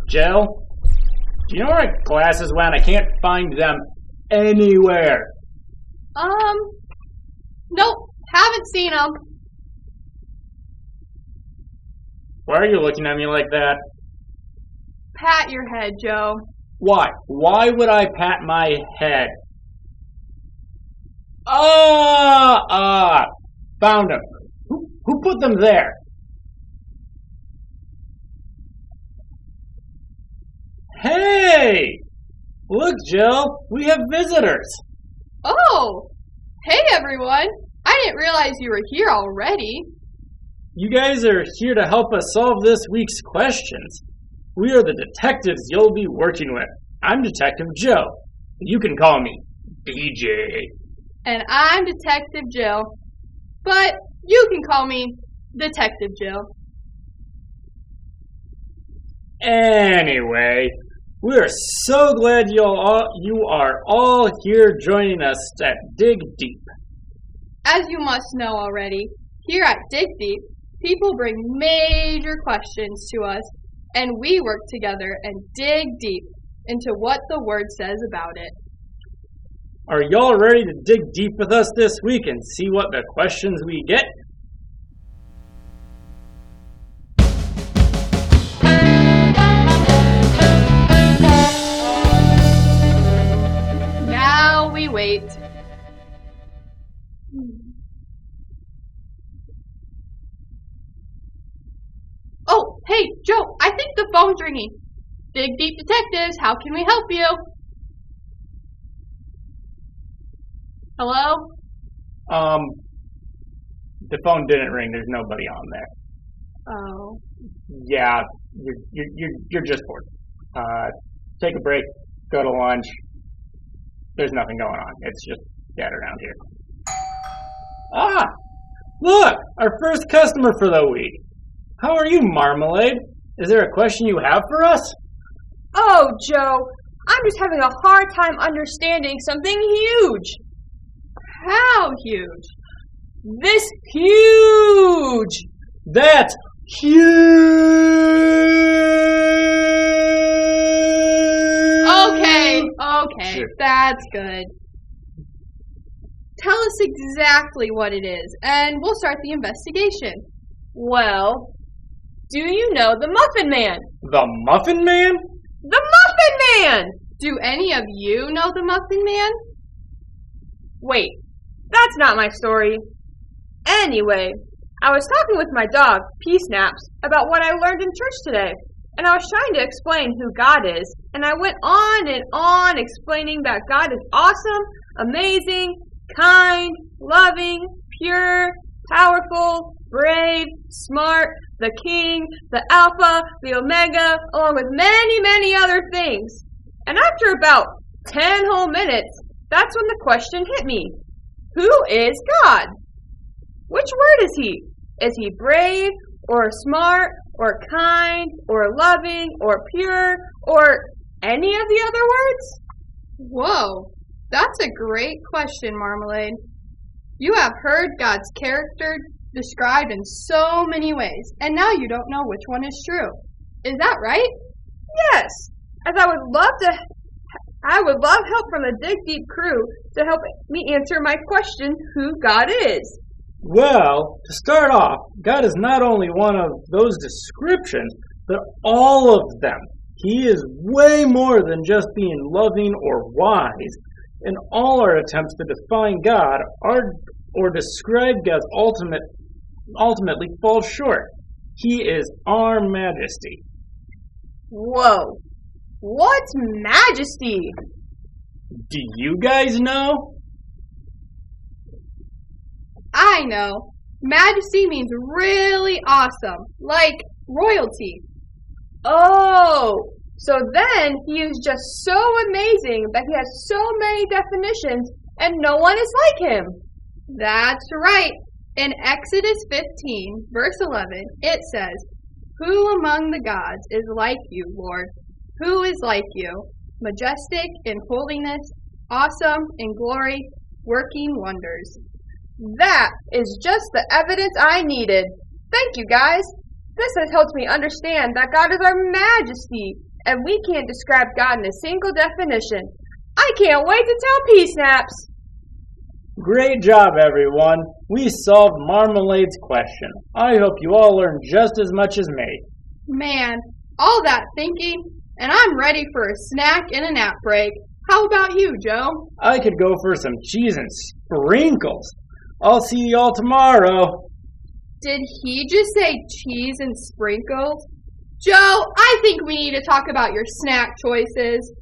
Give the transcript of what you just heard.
Jill? Do you know where my glasses went? I can't find them anywhere. Nope, haven't seen them. Why are you looking at me like that? Pat your head, Joe. Why? Why would I pat my head? Found them. Who put them there? Hey! Look, Jill, we have visitors. Oh! Hey, everyone! I didn't realize you were here already. You guys are here to help us solve this week's questions. We are the detectives you'll be working with. I'm Detective Joe. You can call me DJ. And I'm Detective Jill. But you can call me Detective Jill. Anyway, we are so glad you are all here joining us at Dig Deep. As you must know already, here at Dig Deep, people bring major questions to us, and we work together and dig deep into what the Word says about it. Are y'all ready to dig deep with us this week and see what the questions we get? Now we wait. Oh, hey, Joe, I think the phone's ringing. Dig Deep Detectives, how can we help you? Hello? The phone didn't ring. There's nobody on there. Oh. Yeah, you're just bored. Take a break. Go to lunch. There's nothing going on. It's just dead around here. Ah! Look! Our first customer for the week. How are you, Marmalade? Is there a question you have for us? Oh, Joe, I'm just having a hard time understanding something huge. How huge? This huge! That's huge! Okay, that's good. Tell us exactly what it is, and we'll start the investigation. Well, do you know the Muffin Man? The Muffin Man? The Muffin Man! Do any of you know the Muffin Man? Wait, that's not my story. Anyway, I was talking with my dog, P-Snaps, about what I learned in church today, and I was trying to explain who God is, and I went on and on explaining that God is awesome, amazing, kind, loving, pure, powerful, brave, smart, the King, the Alpha, the Omega, along with many, many other things. And after about 10 whole minutes, that's when the question hit me. Who is God? Which word is he? Is he brave, or smart, or kind, or loving, or pure, or any of the other words? Whoa, that's a great question, Marmalade. You have heard God's character described in so many ways, and now you don't know which one is true. Is that right? Yes, as I would love help from the Dig Deep crew to help me answer my question, who God is. Well, to start off, God is not only one of those descriptions, but all of them. He is way more than just being loving or wise. And all our attempts to define God or describe God's ultimately fall short. He is our majesty. Whoa, what's majesty? Do you guys know? I know. Majesty means really awesome, like royalty. Oh, so then he is just so amazing that he has so many definitions and no one is like him. That's right. In Exodus 15, verse 11, it says, "Who among the gods is like you, Lord? Who is like you, majestic in holiness, awesome in glory, working wonders?" That is just the evidence I needed. Thank you, guys. This has helped me understand that God is our majesty and we can't describe God in a single definition. I can't wait to tell P-Snaps! Great job, everyone. We solved Marmalade's question. I hope you all learned just as much as me. Man, all that thinking, and I'm ready for a snack and a nap break. How about you, Joe? I could go for some cheese and sprinkles. I'll see y'all tomorrow. Did he just say cheese and sprinkles? Joe, I think we need to talk about your snack choices.